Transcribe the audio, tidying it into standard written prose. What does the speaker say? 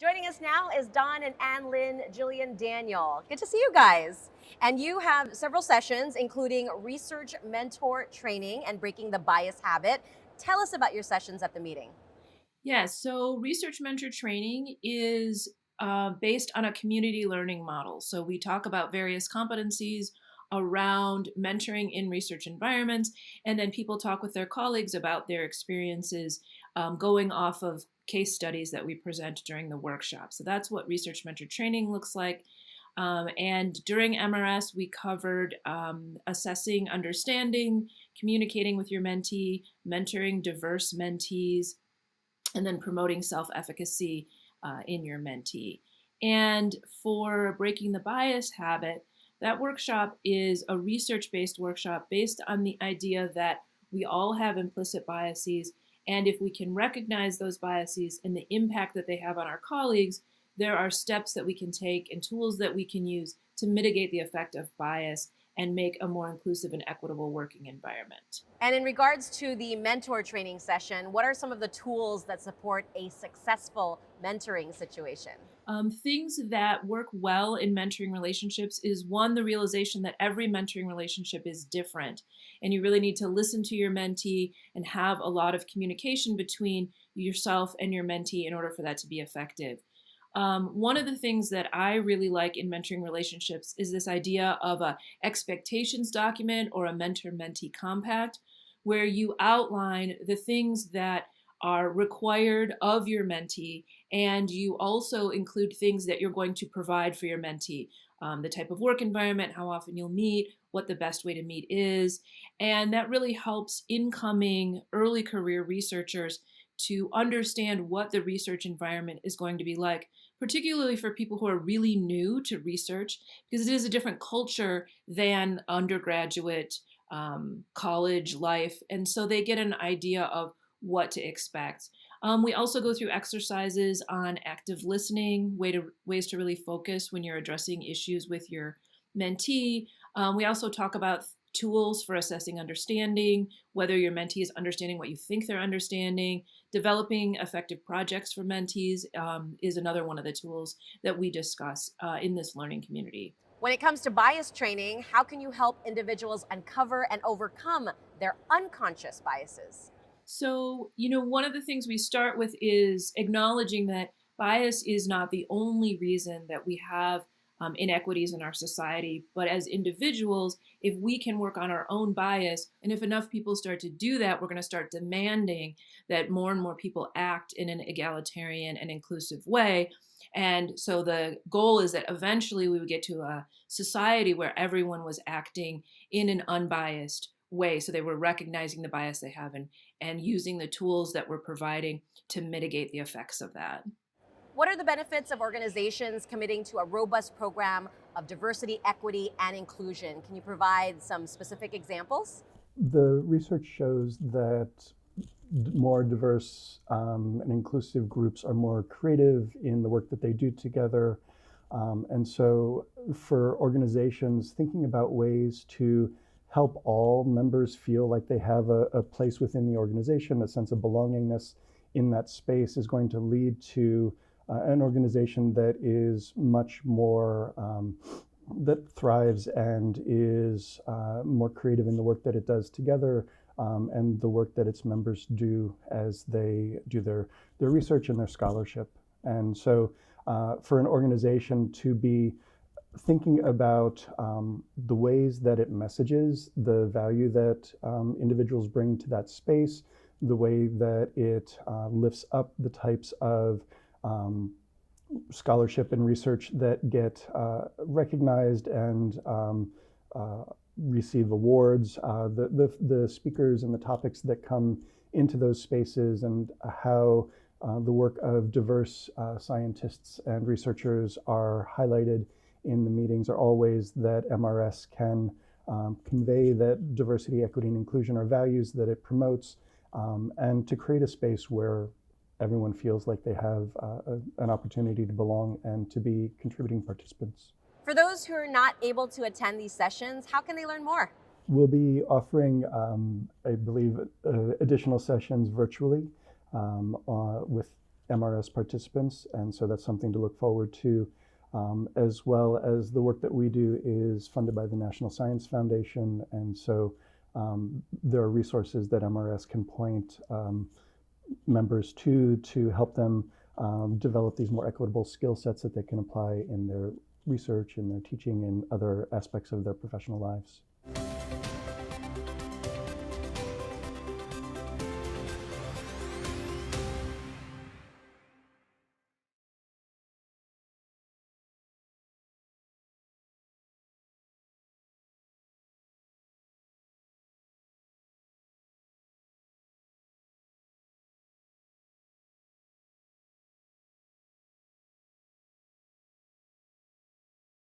Joining us now is Don and Lynn Gillian-Daniel. Good to see you guys. And you have several sessions, including research mentor training and breaking the bias habit. Tell us about your sessions at the meeting. Yeah, so research mentor training is based on a community learning model. So we talk about various competencies around mentoring in research environments, and then people talk with their colleagues about their experiences going off of case studies that we present during the workshop. So that's what research mentor training looks like. And during MRS, we covered assessing understanding, communicating with your mentee, mentoring diverse mentees, and then promoting self-efficacy in your mentee. And for breaking the bias habit, that workshop is a research-based workshop based on the idea that we all have implicit biases, and if we can recognize those biases and the impact that they have on our colleagues, there are steps that we can take and tools that we can use to mitigate the effect of bias and make a more inclusive and equitable working environment. And in regards to the mentor training session, what are some of the tools that support a successful mentoring situation? Things that work well in mentoring relationships is one, the realization that every mentoring relationship is different. And you really need to listen to your mentee and have a lot of communication between yourself and your mentee in order for that to be effective. One of the things that I really like in mentoring relationships is this idea of a expectations document or a mentor-mentee compact, where you outline the things that are required of your mentee, and you also include things that you're going to provide for your mentee. The type of work environment, how often you'll meet, what the best way to meet is. And that really helps incoming early career researchers to understand what the research environment is going to be like, particularly for people who are really new to research, because it is a different culture than undergraduate college life. And so they get an idea of what to expect. We also go through exercises on active listening, ways to really focus when you're addressing issues with your mentee. We also talk about tools for assessing understanding, whether your mentee is understanding what you think they're understanding. Developing effective projects for mentees is another one of the tools that we discuss in this learning community. When it comes to bias training, how can you help individuals uncover and overcome their unconscious biases? So, one of the things we start with is acknowledging that bias is not the only reason that we have inequities in our society. But as individuals, if we can work on our own bias, and if enough people start to do that, we're going to start demanding that more and more people act in an egalitarian and inclusive way. And so the goal is that eventually we would get to a society where everyone was acting in an unbiased way. So they were recognizing the bias they have and using the tools that we're providing to mitigate the effects of that. What are the benefits of organizations committing to a robust program of diversity, equity, and inclusion? Can you provide some specific examples? The research shows that more diverse and inclusive groups are more creative in the work that they do together. And so for organizations, thinking about ways to help all members feel like they have a place within the organization, a sense of belongingness in that space, is going to lead to an organization that is much more, that thrives and is more creative in the work that it does together, and the work that its members do as they do their research and their scholarship. And so for an organization to be thinking about the ways that it messages the value that individuals bring to that space, the way that it lifts up the types of scholarship and research that get recognized and receive awards, the speakers and the topics that come into those spaces, and how the work of diverse scientists and researchers are highlighted in the meetings, are all ways that MRS can convey that diversity, equity, and inclusion are values that it promotes, and to create a space where everyone feels like they have an opportunity to belong and to be contributing participants. For those who are not able to attend these sessions, how can they learn more? We'll be offering, I believe, additional sessions virtually with MRS participants, and so that's something to look forward to. As well as the work that we do is funded by the National Science Foundation, and so there are resources that MRS can point members to help them develop these more equitable skill sets that they can apply in their research, in their teaching, and other aspects of their professional lives.